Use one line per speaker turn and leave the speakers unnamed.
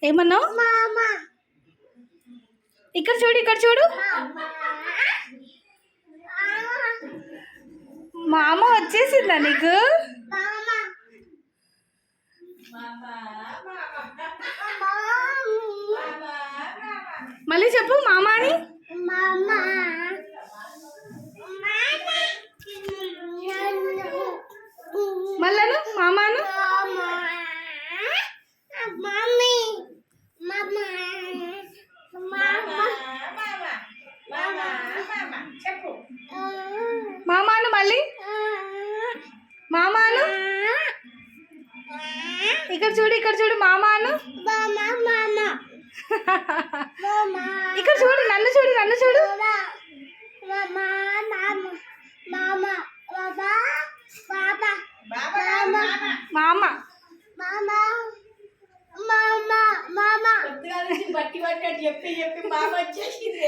ఏమన్నావు? ఇక్కడ చూడు, ఇక్కడ చూడు. మా అమ్మ వచ్చేసిందా నీకు? మళ్ళీ చెప్పు మామ అని. మళ్ళను మామాను. మామాను మళ్ళీ మామాను. ఇక్కడ చూడు, ఇక్కడ చూడు మామాను. ఇక్కడ చూడు, నన్ను చూడు, నన్ను చూడు. మామ
బట్టి పట్టి చెప్పి చెప్పి మామ వచ్చేసింది.